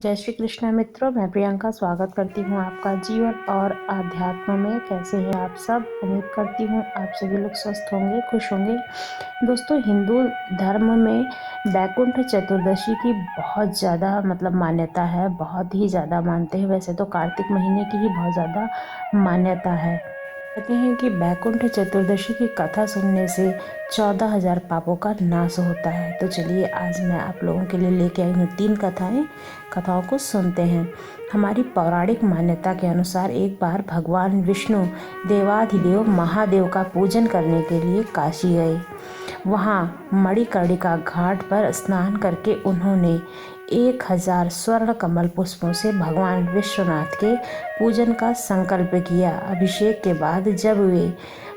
जय श्री कृष्ण मित्रों, मैं प्रियंका स्वागत करती हूँ आपका जीवन और आध्यात्म में। कैसे हैं आप सब? उम्मीद करती हूँ आप सभी लोग स्वस्थ होंगे, खुश होंगे। दोस्तों, हिंदू धर्म में बैकुंठ चतुर्दशी की बहुत ज़्यादा मान्यता है, बहुत ही ज़्यादा मानते हैं। वैसे तो कार्तिक महीने की ही बहुत ज़्यादा मान्यता है। कहते हैं कि बैकुंठ चतुर्दशी की कथा सुनने से 14,000 पापों का नाश होता है। तो चलिए, आज मैं आप लोगों के लिए लेके आई हूँ 3 कथाओं को सुनते हैं। हमारी पौराणिक मान्यता के अनुसार एक बार भगवान विष्णु देवाधिदेव महादेव का पूजन करने के लिए काशी गए। वहाँ मणिकर्णिका घाट पर स्नान करके उन्होंने 1000 स्वर्ण कमल पुष्पों से भगवान विश्वनाथ के पूजन का संकल्प किया। अभिषेक के बाद जब वे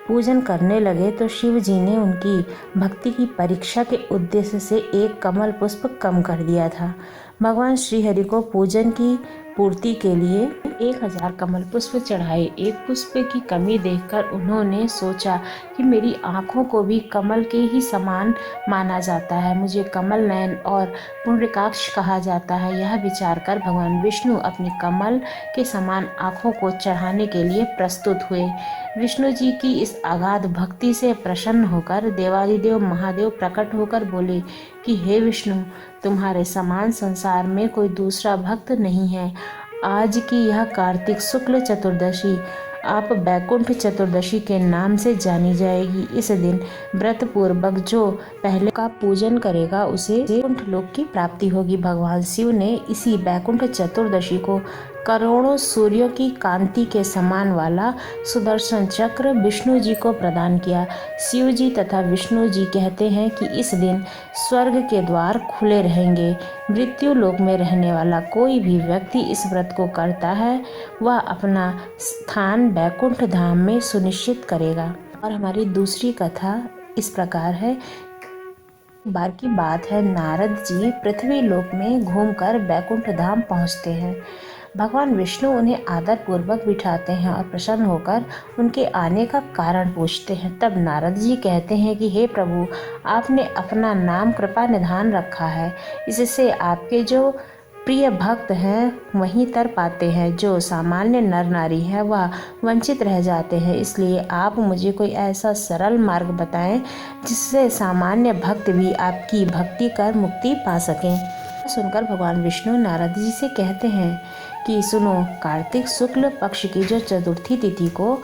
पूजन करने लगे तो शिव जी ने उनकी भक्ति की परीक्षा के उद्देश्य से एक कमल पुष्प कम कर दिया था। भगवान श्रीहरि को पूजन की पूर्ति के लिए 1000 कमल पुष्प चढ़ाए। एक पुष्प की कमी देखकर उन्होंने सोचा कि मेरी आँखों को भी कमल के ही समान माना जाता है, मुझे कमल नयन और पुण्यकाक्ष कहा जाता है। यह विचार कर भगवान विष्णु अपनी कमल के समान आँखों को चढ़ाने के लिए प्रस्तुत हुए। विष्णु जी की इस अगाध भक्ति से प्रसन्न होकर देवाधिदेव महादेव प्रकट होकर बोले कि हे विष्णु, तुम्हारे समान संसार में कोई दूसरा भक्त नहीं है। आज की यह कार्तिक शुक्ल चतुर्दशी आप बैकुंठ चतुर्दशी के नाम से जानी जाएगी। इस दिन व्रत पूर्वक जो पहले का पूजन करेगा उसे बैकुंठ लोक की प्राप्ति होगी। भगवान शिव ने इसी बैकुंठ चतुर्दशी को करोड़ों सूर्यों की कांति के समान वाला सुदर्शन चक्र विष्णु जी को प्रदान किया। शिव जी तथा विष्णु जी कहते हैं कि इस दिन स्वर्ग के द्वार खुले रहेंगे। मृत्यु लोक में रहने वाला कोई भी व्यक्ति इस व्रत को करता है, वह अपना स्थान बैकुंठ धाम में सुनिश्चित करेगा। और हमारी दूसरी कथा इस प्रकार है। बार की बात है, नारद जी पृथ्वी लोक में घूमकर बैकुंठ धाम पहुंचते हैं। भगवान विष्णु उन्हें आदर पूर्वक बिठाते हैं और प्रसन्न होकर उनके आने का कारण पूछते हैं। तब नारद जी कहते हैं कि हे प्रभु, आपने अपना नाम कृपा निधान रखा है, इससे आपके जो प्रिय भक्त हैं वहीं तर पाते हैं, जो सामान्य नर नारी है वह वंचित रह जाते हैं। इसलिए आप मुझे कोई ऐसा सरल मार्ग बताएं जिससे सामान्य भक्त भी आपकी भक्ति कर मुक्ति पा सकें। सुनकर भगवान विष्णु नारद जी से कहते हैं कि सुनो, कार्तिक शुक्ल पक्ष की जो चतुर्थी तिथि को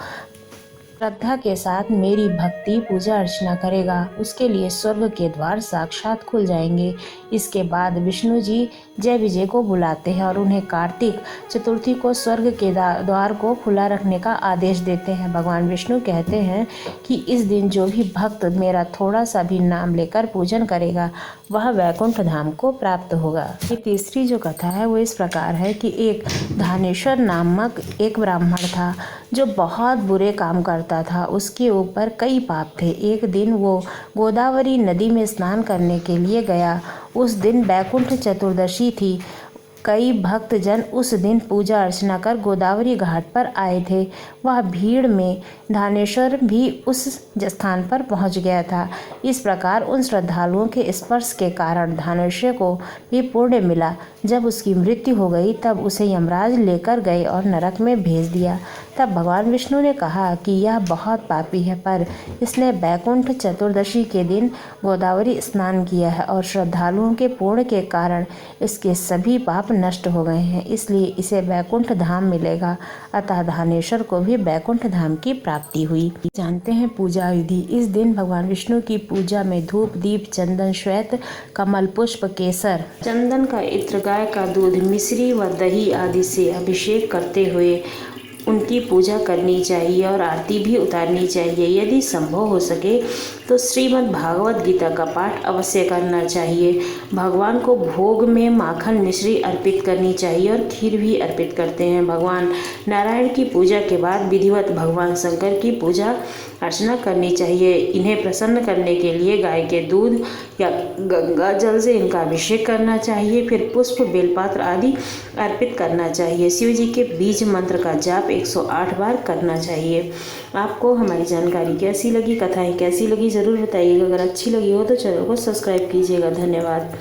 श्रद्धा के साथ मेरी भक्ति पूजा अर्चना करेगा, उसके लिए स्वर्ग के द्वार साक्षात खुल जाएंगे। इसके बाद विष्णु जी जय विजय को बुलाते हैं और उन्हें कार्तिक चतुर्थी को स्वर्ग के द्वार को खुला रखने का आदेश देते हैं। भगवान विष्णु कहते हैं कि इस दिन जो भी भक्त मेरा थोड़ा सा भी नाम लेकर पूजन करेगा वह वैकुंठ धाम को प्राप्त होगा। ये तीसरी जो कथा है वो इस प्रकार है कि एक धानेश्वर नामक एक ब्राह्मण था जो बहुत बुरे काम करता था। उसके ऊपर कई पाप थे। एक दिन वो गोदावरी नदी में स्नान करने के लिए गया। उस दिन बैकुंठ चतुर्दशी थी। कई भक्तजन उस दिन पूजा अर्चना कर गोदावरी घाट पर आए थे। वह भीड़ में धानेश्वर भी उस स्थान पर पहुंच गया था। इस प्रकार उन श्रद्धालुओं के स्पर्श के कारण धानेश्वर को भी पुण्य मिला। जब उसकी मृत्यु हो गई तब उसे यमराज लेकर गए और नरक में भेज दिया। तब भगवान विष्णु ने कहा कि यह बहुत पापी है, पर इसने बैकुंठ चतुर्दशी के दिन गोदावरी स्नान किया है और श्रद्धालुओं के पुण्य के कारण इसके सभी पाप नष्ट हो गए हैं, इसलिए इसे बैकुंठ धाम मिलेगा। अतः धानेश्वर को भी बैकुंठ धाम की प्राप्ति हुई। जानते हैं पूजा विधि। इस दिन भगवान विष्णु की पूजा में धूप, दीप, चंदन, श्वेत कमल पुष्प, केसर, चंदन का इत्र, गाय का दूध, मिश्री व दही आदि से अभिषेक करते हुए उनकी पूजा करनी चाहिए और आरती भी उतारनी चाहिए। यदि संभव हो सके तो श्रीमद् भागवत गीता का पाठ अवश्य करना चाहिए। भगवान को भोग में माखन मिश्री अर्पित करनी चाहिए और खीर भी अर्पित करते हैं। भगवान नारायण की पूजा के बाद विधिवत भगवान शंकर की पूजा अर्चना करनी चाहिए। इन्हें प्रसन्न करने के लिए गाय के दूध या गंगा जल से इनका अभिषेक करना चाहिए। फिर पुष्प, बेलपत्र आदि अर्पित करना चाहिए। शिव जी के बीज मंत्र का जाप 108 बार करना चाहिए। आपको हमारी जानकारी कैसी लगी, कथाएं कैसी लगी ज़रूर बताइएगा। अगर अच्छी लगी हो तो चैनल को सब्सक्राइब कीजिएगा। धन्यवाद।